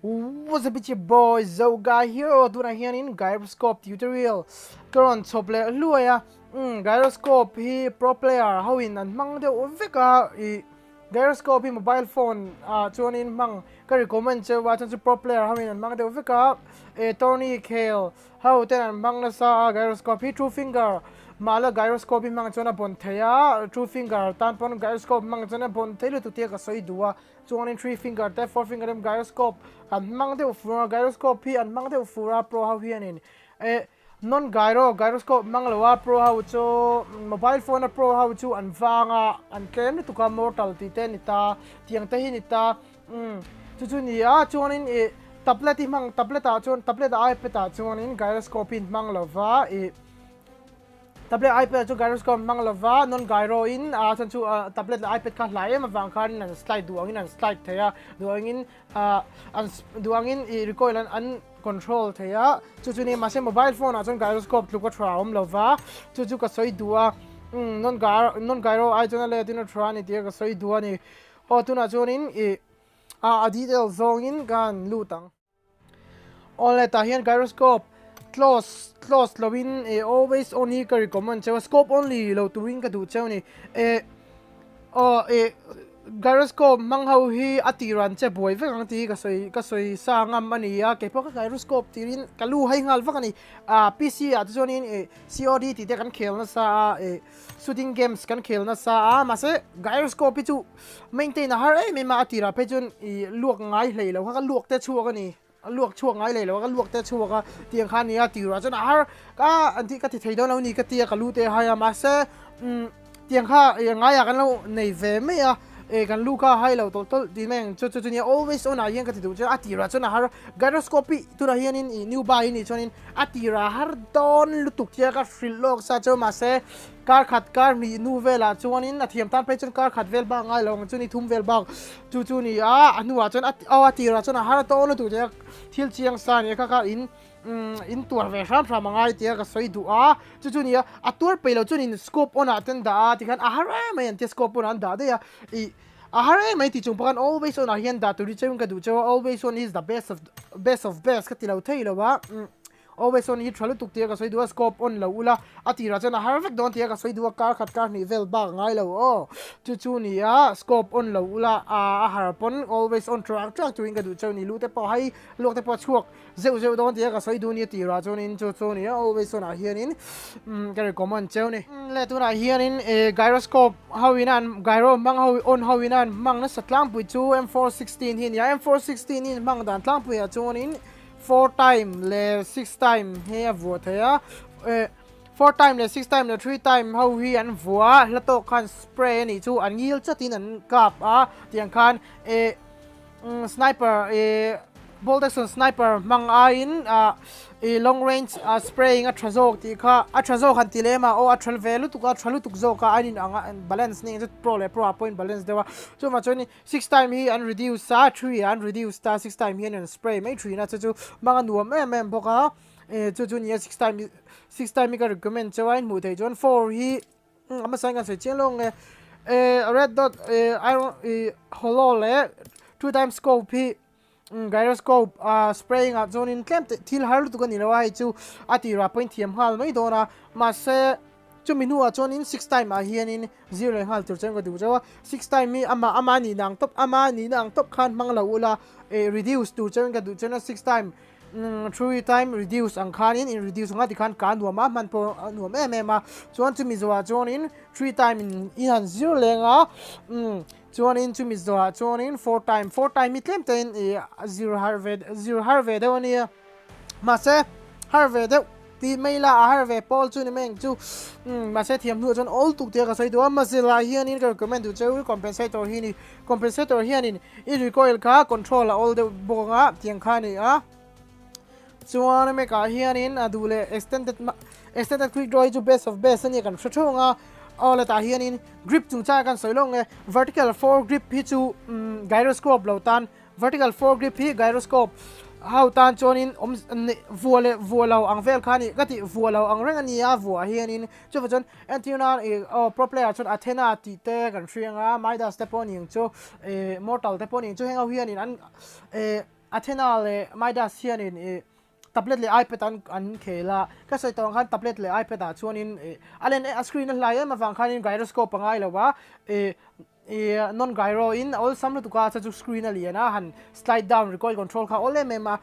What's up, bitchy boys? So guy here, do na hian in Gyroscope tutorial. Karon chople luaya. Gyroscope hi pro player hawin an mang de veka I Gyroscope hi mobile phone chuan in mang ka recommend che wa chan pro player hawin an mang de veka Tony Kale how ten an mang na sa Gyroscope hi true finger mala Gyroscope mang chona bon theya true finger tan pon Gyroscope mang chona bon thelu tu te ka soi duwa chuan in three finger te four finger dem Gyroscope an mang de fura Gyroscope hi an mang de fura pro how hian in non Gyroscope mang lawa pro how cho mobile phone pro how chu an wanga an claim ni tuka mortal ti te ni ta tiang te hi ni ta chu ni a chuan in tablet hi mang tablet a chuan tablet iPad a chuan in Gyroscope in mang lova tablet iPad chu Gyroscope mang lova non gyro in chan chu tablet iPad ka hlai em awang khan an slide duangin an slide theya duangin duangin recoil an control theya chu ni mase mobile phone a chon Gyroscope luka thraum lova chu ka soi dua non gyro I chon le tin thra ni te ka soi dua ni o tuna chon in a detail zone in gan lutang onle ta hian Gyroscope close lovin always only ka recommend che scope only lo tuing ka du cheu ni Gyroscope mang hau hi atiran che boy ve ang ti ka soi sa ngam ani ya ke po ka Gyroscope tirin kalu hai ngal va kani PC at zonin COD ti te kan khel na sa shooting games kan khel na sa ma se Gyroscope chu maintain har me ma atira pe chun luak ngai hlei lo ka luak te chu ka ni luak chuak ngai le lo ka luak te chu ka tiang khan ni atira chun har ka anti ka ti thei do lo ni ka ti ka lu te ha ya ma se tiang kha ngai ya kan lo nei ve me ya kan luka hai lo tol di meng chu ni always on a yang ka ti du chu atira chuna har Gyroscope tu ra hian in new buy ni chuan in atira har don lutuk tia ka hrilh sa chu ma se kar khat kar ni nu vela chuan in athiam tan pe chun kar khat vel ba ngai lo chu ni thum vel ba chu ni anuwa chun atira chuna har to on tu tia thil chiang sa ni ka in tuar ve ram mangai tia ka soi du chu ni atur pe lo chun in scope on aten da ti kan ahara mai an ti scope on da de ya ahare mai ti chung pakan always on a hian da tu ri chung ka du chu always on is the best of best ka ti lo thei lo wa always on hi thralu tuk tia ka soi du scope on lo ula atira chana harvek don tia ka soi du kar khat kar ni vel ba ngai lo chu ni scope on lo ula harpon always on track tuing ka du chu ni lu te pa hai lok te pa chuak zeu don tia ka soi du ni tira chon in chu ni always on a hian in ka recommend cheu ni le tu na hian in Gyroscope hawinan gyro mang hawinan mang na satlang pui chu M416 hin ya M416 in mang dan tlang pui a chon in 4 time le 6 time he vo thaya 4 time le 6 time le 3 time how hi an vua lato khan spray ni chu an yil chatin an kap tiang khan sniper bolt action sniper mang in long range spraying a trazok ti kha a trazok han tilema o a tral velu tuk zo ka anin anga balance ni pro point balance dewa chu ma choni 6 time hi an reduce sa 3 an reduce ta 6 time hi an spray mai 3 na chu manga nuam em boka chu ni 6 time ka recommend chawain mu thei jon 4 hi ama sang kan se chelong red dot iron hollow le 2 time scope hi Gyroscope spraying at zone in camp til har tu kan ilawa chu atira point thiam hal mai dona ma se chu minu a chon in 6 time hian in 0 hal tur chen ko du chawa 6 time mi ama ni nang top khan mangla ula reduce tu chen ka du chen 6 time 3 time reduce ang khan in reduce ngati khan kan du ma man po nu me ma chuan chu mi zo chon in 3 time in han 0 lenga chuan in chu mi zo chuan in 4 time mi tlem ten 0 harved oni ma se harved ti maila harved pol chu ni meng chu ma se thiam nu chon all tuk te ka sai do ma se la hian in ka recommend du chu compensator hian in recoil ka control all the bonga tiang khani chuan me ka hian in adule extended quick draw chu best of best ani kan thunga all ta hian in grip chu cha kan soilong vertical 4 grip hi chu Gyroscope lo tan vertical 4 grip hi Gyroscope how tan chon in vualo ang vel khani gati vualo ang reng ani vua hian in chu chon antiuna pro player chon athena ti te kan thrianga maida step on ing chu mortal te pon ing chu henga hian in an Athena le maida sian in tablet le iPad an khela ka sai tong khan tablet le iPad a chuan in alen a screen a hlai ma wang khan in gyroscope angai lowa non gyro in all samlu tuka chu screen a liana han slide down recoil control kha ole mema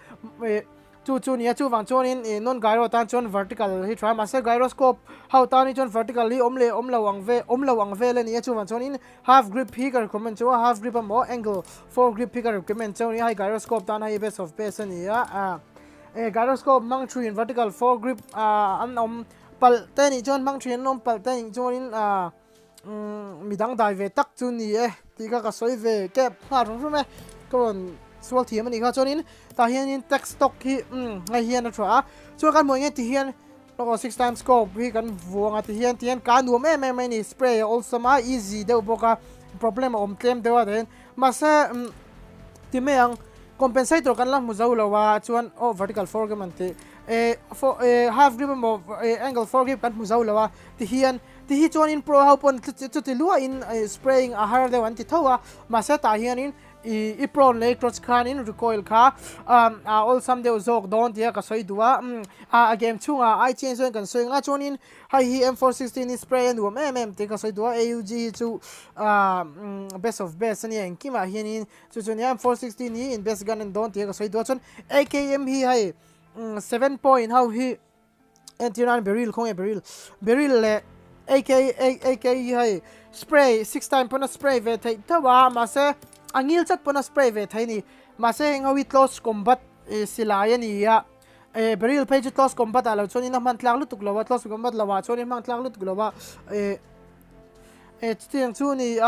chu nia chu wang chuan in non gyro tan chuan vertical hi try ma se gyroscope how tan ni chuan vertically omlo ang ve le nia chu wang chuan in half grip hi ka recommend chu half grip mo angle 4 grip hi ka recommend chu ni hai gyroscope tan hai best of best ania gyroscope mang three in vertical 4 grip an pal te ni chuan mang three an pal te ni chuan in midang dai ve tak chu ni ti ka soi ve kep ha rong me kon swal thiam ani kha chuan in ta hian in text stock hi ngai hian a thra chu kan moi nge ti hian lo 6 times scope hi kan vuanga ti hian kan nuam em ni spray also ma easy de boka problem tlem dewa den ma se ti meang compensator kan la muzau lawa chuan vertical 4 grip ante half grip mo angle 4 grip kan muzau lawa ti hi chuan in pro how pon ti lua in spraying a har de wan ti thowa ma se ta hian in I prawn le cross khan in recoil kha all some de zok don dia ka soi duwa a game chunga I change zone kan soi nga chuan in hi M416 spray and te ka soi duwa AUG chu best of best ani en kima hian in chu M416 ni in best gun and don dia ka soi duwa chun AKM hi 7 point how hi anti-ran barrel khong barrel le AK hi spray 6 time pona spray ve thai tawa ma se angil chat pona spray ve thaini ma se ngawi close combat silaya ni ya barrel page close combat alo choni na man tlak lutuk lawa close combat lawa choni man tlak lutuk lawa tiang chu ni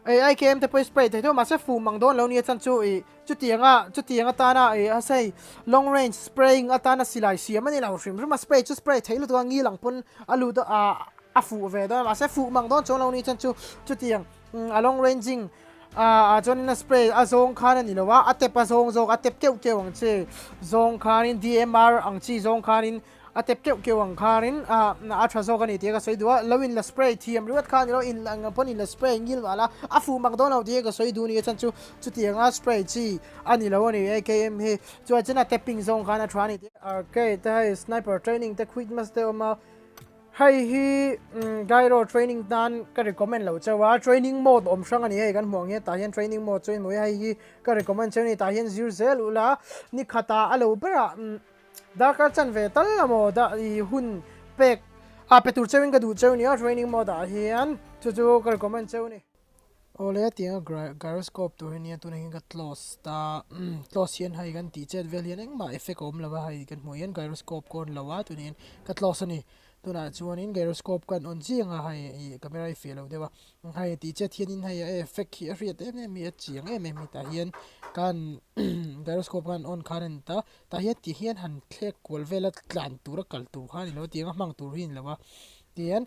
IKM te po spray te ma se fu mang don lo ni chan chu chu tianga ta na a sei long range spraying atana silai siam ani lo shrim ma spray thailu to ngi lang pun alu to a fu ve do ma se fu mang don chon lo ni chan chu tiang a long ranging chuan in a spray a zong khan ani lowa atep a zong zok atep keu ang che zong khan in DMR ang chi zong khan in atep keu ang khan in a tha zok ani te ka soi duwa lowin la spray thiam riwat khan lo in lang pon in la spray ngil wala a fu mcdonald te ka soi du ni chan chu tiang a spray chi ani lo ni AKM he chu chana tapping zong khan a thani te okay ta sniper training te quick master ma hai hi gyro training dan ka recommend lo chawa training mode om sang ani kan mong he ta hian training mode choi moi hai hi ka recommend chani ta hian zirzel ula ni khata alo bera da ka chan ve tal mo da I hun pek petur chewin ka du chew ni training mode a hian chu ka recommend chew ni ole tia gyroscope to hian tu nei ka close ta close hian hai kan ti chet vel hian eng ma effect om lawa hai kan moi hian gyroscope kon lawa tu nin ka close ani tuna chuan in gyroscope kan on chinga hai camera I feel dewa hai ti che thian in hai effect hi riat em mi chiang em mi ta hian kan gyroscope kan on current ta hian ti hian han thlek kol vela tlan tur kal tu khan lo ti mang tur hin lawa tian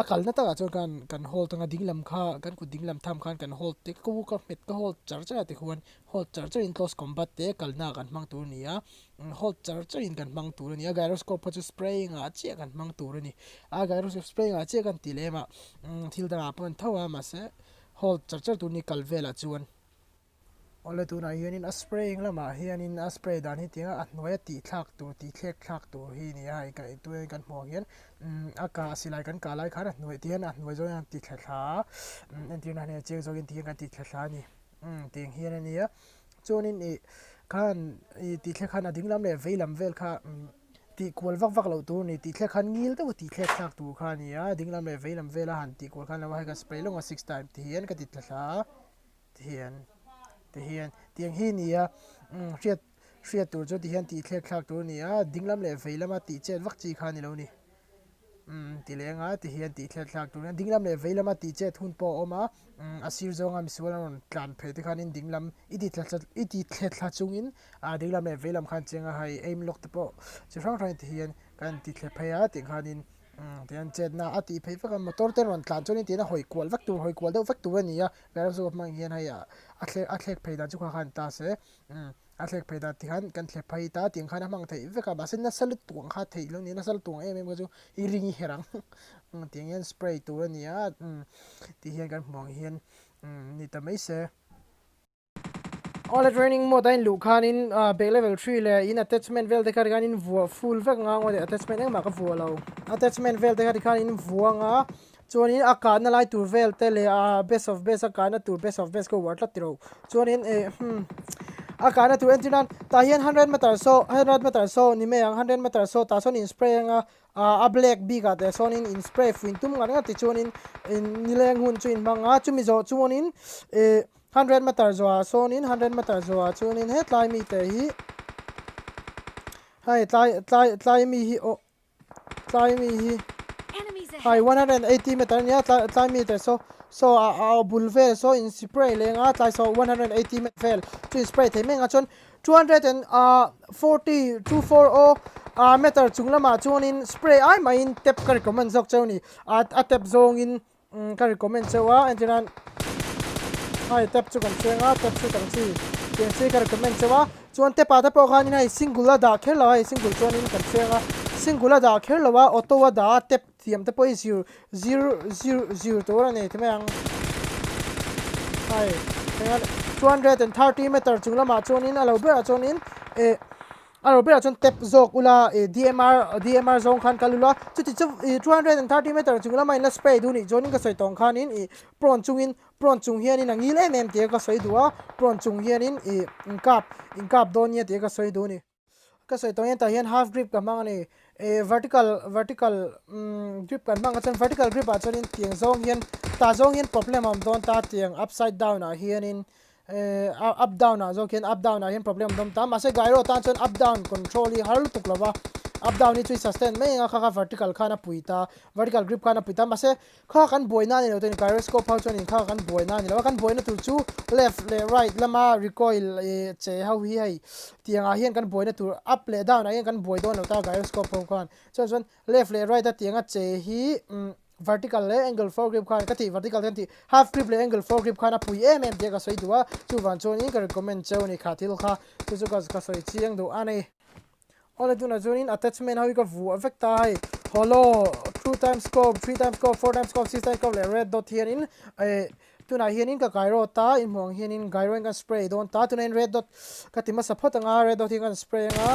a kalna ta chuan kan hold tanga dinglam kha kan ku dinglam tham khan kan hold te ku ka met ka hold charger te huan hold charger in close combat te kalna kan mang tur nia hold charger in kan mang tur nia gyroscope pa chu spraying a che kan mang tur ni a gyroscope spraying a che kan tilema thil da pon thawa ma se hold charger tu ni kalvela chuan ole tu na hian in a spraying lama hian in a spray dan hi tinga a hnuai ti thlak tu hi ni ai ka tu kan hmo hian a ka silai kan ka lai khara hnuai tian a hnuai zo yan ti thla anti na ne che zo in ti kan ti thla ni ting hian ani ya chunin kan ti thla khan a dinglam le veilam vel kha ti kwal vak lo tu ni ti thla khan ngil te ti thla thak tu kha ni ya dinglam le veilam vela han ti kwal khan la ka spray longa 6 time ti hian ka ti thla hian tiang hi nia riat tur cho ti hian ti thlek thlak tur nia dinglam le veilama ti chet vak chi kha ni lo ni ti lenga ti hian ti thlek thlak tur dinglam le veilama ti chet hun po oma asir zonga miswalan tlan phe ti khan in dinglam iti thlek thla chungin dinglam le veilam khan chenga hai aim lock te po chi ti hian kan ti thlek phaya ti khan in tian chet na ati phei vak motor ten wan tlan choni tina hoi kwal deuh vak tu ania garam so mang hian hai a thlek phei da chu khan ta se a thlek phei da ti khan kan thlek phei ta ting khan mang thei veka ba sen na sal tuang kha thei lo ni na sal tuang em chu I ringi herang ting hian spray tu ania ti hian kan mong hian ni ta mai se all training mode in lukhan in back level 3 le in attachment vel te kar gan in full vek nga ngode attachment eng ma ka vualo attachment vel te kar in vuanga chuanin aka na lai tur vel te le best of best aka na tur best of best ko word la tiro chuanin aka na tur engineer ta hian 100 meter so ni me ang 100 meter so ta son in spray nga a black big at the son in spray fuin tum nga ti chuanin in nileng hun chuin manga chumi zo chuanin 100 meter zo son in 100 meter zo chuanin hetlai mi te hi hai tlai mi hi o tlai mi hi hai 180 meter nia tlai mi te so a bulve so in spray lenga tlai so 180 meter vel chu spray the menga chon 240 240 meter chunglama chuanin spray ai mai in tep ka recommend zok chawni a tep zong in ka recommend chawa engineer hai tap chu kan chenga tap chu kan chi ken se ka recommend chawa chuan te pa ta po khanin hai single da khela hai single chuan in kan chenga single da khelawa auto wa da tap thiam te poi 0 to ra ne te mang hai 230 meter chunglama chuan in alo bera chuan in alo bera chuan tap zok ula DMR zong khan kalula chuti 230 meter chunglama in la spray du ni joining ka soi tong khanin prawn chung hian in angil em te ka soi duwa prawn chung hian in inkap don ye te ka soi du ni ka soi tong ta hian half grip ka mang ni vertical grip kan mang chan vertical grip a chuan in tiang zong hian ta zong hian problem am don ta tiang upside down a hian in up down a zo ken up down a hian problem dom ta ma se gyro ta chuan up down control hi har tuk lawa up down ni chui sustain me nga kha vertical khana puita vertical grip khana puita ma se kha kan boina ni lo ten gyroscope phau chuan in kha kan boina ni lo kan boina tur chu left le right lama recoil che how hi hai tianga hian kan boina tur up le down a hian kan boi don lo ta gyroscope phau khan chuan left le right a tianga che hi vertical le angle 4 grip khan kati vertical kan ti half grip le angle 4 grip khana pui de ka soi duwa chu van chuan in ka recommend chawni khatil kha chu ka soi chiang do ani all do na join attachment how you vu affecta hai holo 2 times scope 3 times scope 4 times scope 6 times scope le red dot here in tuna hian in ka gyro ta in mong hian in gyro kan spray don ta tuna in red dot katima support nga red dot kan spray nga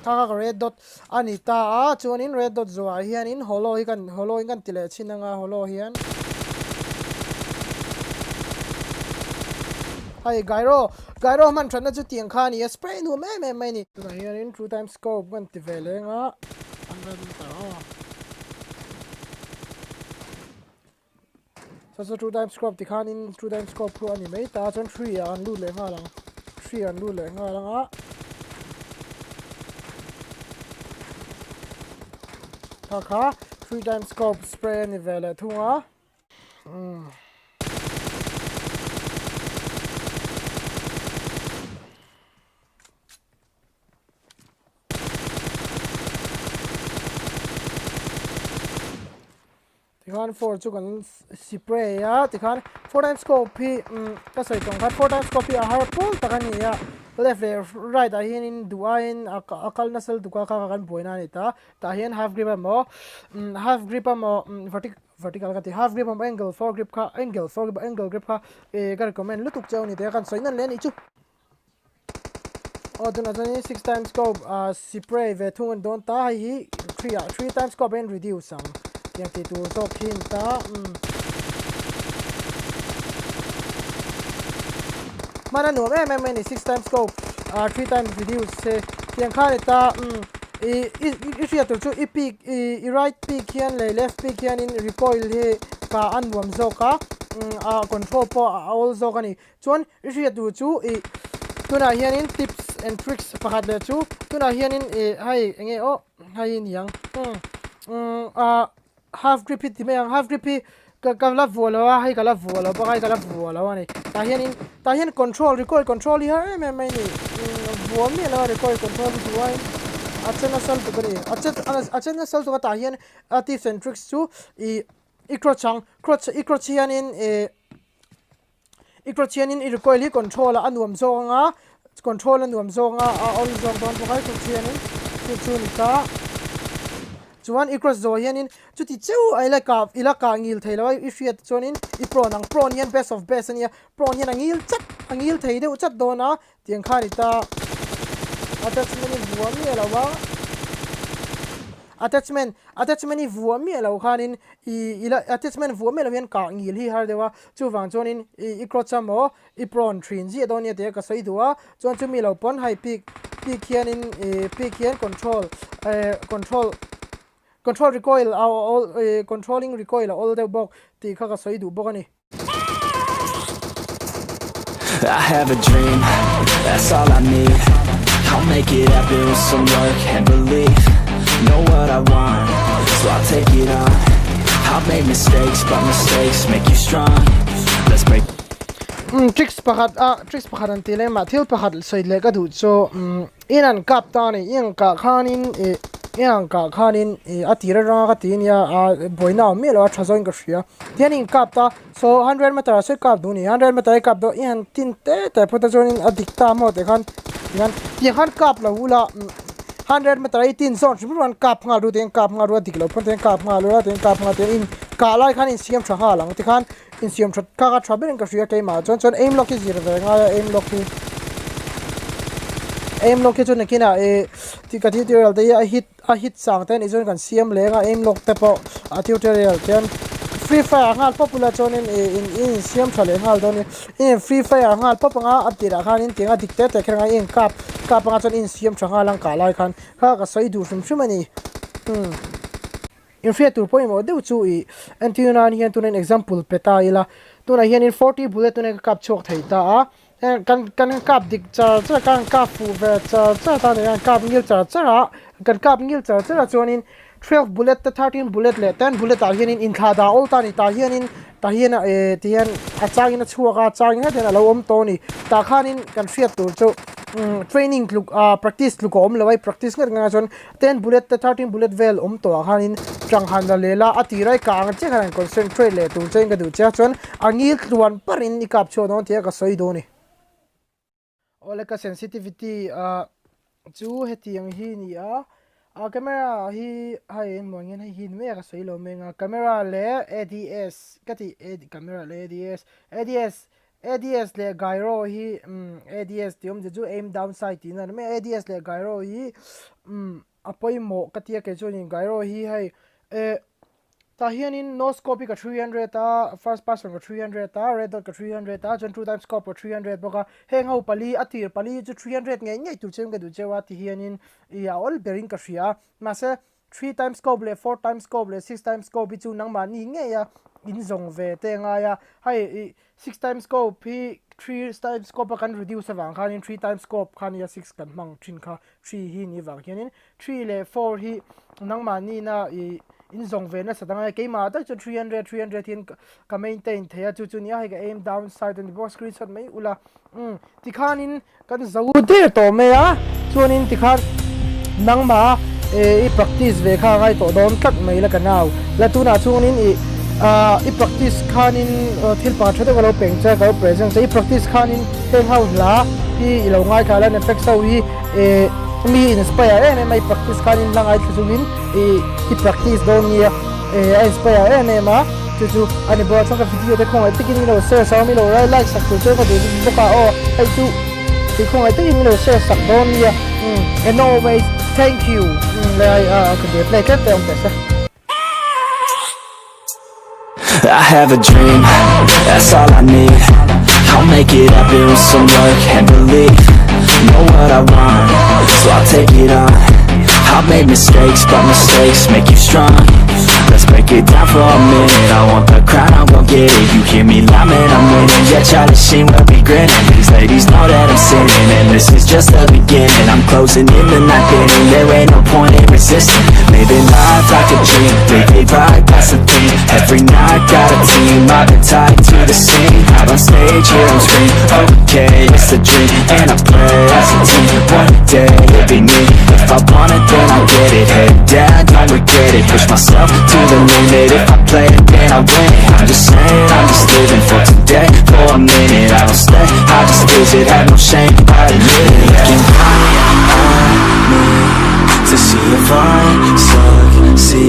ka red dot ani ta chuan in red dot zo hian in holo in kan tile chin nga holo hian hai gyro man thana chu tiang kha ni spray nu me ni tuna hian in 2 times scope kan ti vele nga so 2 times scope ti khan in 2 times scope pro ani mai ta chon 3 an lu le nga lang kha 3 times scope spray ni vele thunga tikhan 4 chu kan spray ya tikhan 4 times scope hi ka soi tong khat 4 times scope a har pol takani ya left right a hian in duain akal nasal duka ka kan boina ni ta hian half grip amo vertical ka ti half grip amo angle 4 grip ka angle grip ka ka recommend lutuk chau ni te kan soinan le ni chu tuna 6 times scope spray ve thungan don ta hi 3 times scope and reduce ang yang ti tu so khin ta mana no me ni 6 times scope 3 times reduce se yang kha ta if you to chu peak right peak hian le left peak hian in recoil he ka anwam zo ka control po all zo ka ni chuan if you to chu tuna hian in tips and tricks pakhat le chu tuna hian in hai enge o hai in yang half grip ti me half grip ka la vola hai ka la vola ba kai ka la vola ani ta hian control recoil control hi ha me ni vol ni la recoil control tu ai achena sal tu kare achena sal tu ta hian tips and tricks chu ikrochian in recoil hi control anuam zonga control anuam zonga all zong don ba kai ikrochian in chu ni ta chuan i cross zo hianin chuti cheu ai la ka ila ka ngil thei lawai i hriat chuanin i pro nang pro hian best of best ania pro hian angil thei deuh chat dona tiang khani ta attachment in vuami alawa attachment i vuami alo khanin ila attachment vuami lo hian ka ngil hi har dewa chuwang chuanin i crochamo i pron thin ji donia te ka sei duwa chuan chu mi lo pon hai pick hianin pick hian control recoil all controlling recoil all the box ti kha ka sei du bokani. I have a dream, that's all I need. I'll make it happen with some work and belief. Know what I want, so I'll take it on. I'll make mistakes, but mistakes make you strong. Let's break. Tricks pakhat an tile ma thil pakhat sei le ka du cho inan kap ta ni yang ka khanin atira ra ka tin ya boina me lo thazoin ka hria tianin kap ta so 100 meter se kap du ni 100 meter kap do yan tin te phota jonin adikta mo te khan yan kap la hula 100 meter 18 zone chuan kap nga ru ten kap nga ru diklo phon ten kap nga lu ra ten kap nga te in ka lai khan in siam tha ha lang te khan in siam tha ka travel ka hria ke ma chon aim lock is zero nga aim lock chon kina ti ka tutorial te a hit sang ten izon kan siam le nga aim lock te po a tutorial ten free fire ngal popular chon in siam thale ngal don in free fire ngal pop nga update khan in tinga dikte te khenga in kap nga chon in siam thanga lang ka lai khan ka sai du shum ani in free to point mo de chu I antiunan hian tunen example peta ila tuna hian in 40 bullet tunen kap chok thei ta kan kap dik cha kan kap fu ve cha ta ne kap ngil cha kan kap ngil cha chon in 12 bullet to 13 bullet le 10 bullet a hian in thada all ta ni ta hian tian a changin a chuaka changin ha den LOWM to ni ta khanin kan fiat tur chu training look practice look om lawai practice nga chon 10 bullet to 13 bullet vel to khanin chang han la lela atirai ka ang che khan concentrate le tu cheng ga du cha chon angil tuan parin ikap cho don te ka soi do ni ole ka sensitivity chu hetiang hi ni camera hi hai mongin hi hin me ka soi lo menga camera le ADS kati camera le ADS le gyro hi ADS tiom je ju aim down sight in me ADS le gyro hi apoi mo katia ke chu ni gyro hi hai ta hian in no scope ka 300 ta first person ka 300 ta red dot ka 300 ta jon two times scope 300 boka heng ho pali atir pali chu 300 ngai tu chem ga du chewa ti hian in ya all bearing ka hria ma se 3 times scope le 4 times scope le 6 times scope chu nang ma ni nge ya in zong ve te nga ya hai 6 times scope hi 3 times scope kan reduce awang khan in 3 times scope khan ya 6 kan mang thin kha 3 hi ni wang hian in 3 le 4 hi nang ma ni na in zong ve na satanga ke ma ta chu 300 hin ka maintain thaya chu ni ha ga aim down side and box screenshot mai ula ti khan in kan zau de to me ya chuan in ti khan nang ma I practice ve kha ngai to don tak mai la kanau la tu na chuan in I practice khan in thil pa thade walo peng cha ka present I practice khan in heng hau la I lo ngai kha la effect so hi me inspire and my practice khan in lang ai chu min I practice don ya inspire and ma chu ani bo chang ka video de khong ai tikin lo share sa mi lo like sak chu chu ka de boka ai chu ti khong ai tikin lo share sak don ya and always thank you lai ka de play ka te on pesa I have a dream, that's all I need. I'll make it happen with some work and belief. Know what I want, so I'll take it on. I've made mistakes, but mistakes make you strong. Let's break it down for a minute. I want the crown, I'm gon' get it. You hear me loud, man, I'm winning. Yeah, Charlie Sheen will be grinning. These ladies know that I'm sinning, and this is just the beginning. I'm closing in the night inning. There ain't no point in resisting. Living life like a dream, live it right, that's the thing. Every night got a team, I've been tied to the scene. Out on stage, here on screen. Okay, it's a dream, and I pray as a team. One day it'll be me. If I want it, then I get it. Head down, don't regret it. Push myself to the limit. If I play it, then I win it. I'm just saying, I'm just living for today. For a minute, I don't stay, I just visit. Have no shame, I admit it. Looking high on me to see if I succeed.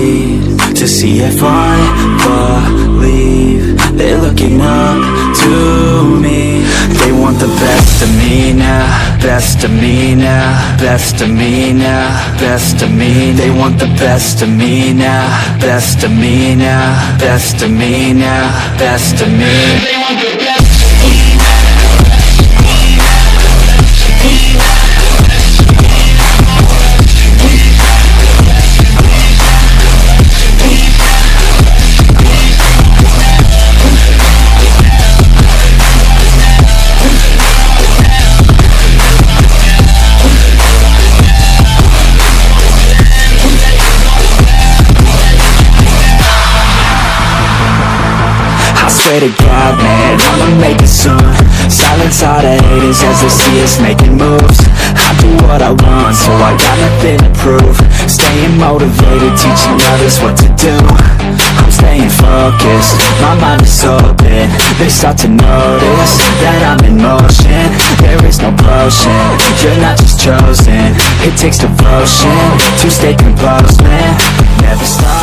me now, best of me now, best of me now, best of me. They want the best of me now, best of me now, best of me now, best of me. They want the best of me now. Swear to God, man, I'ma make it soon. Silence all the haters as they see us making moves. I do what I want, so I got nothing to prove. Staying motivated, teaching others what to do. I'm staying focused, my mind is open. They start to notice that I'm in motion. There is no potion, you're not just chosen. It takes devotion to stay composed, man. Never stop.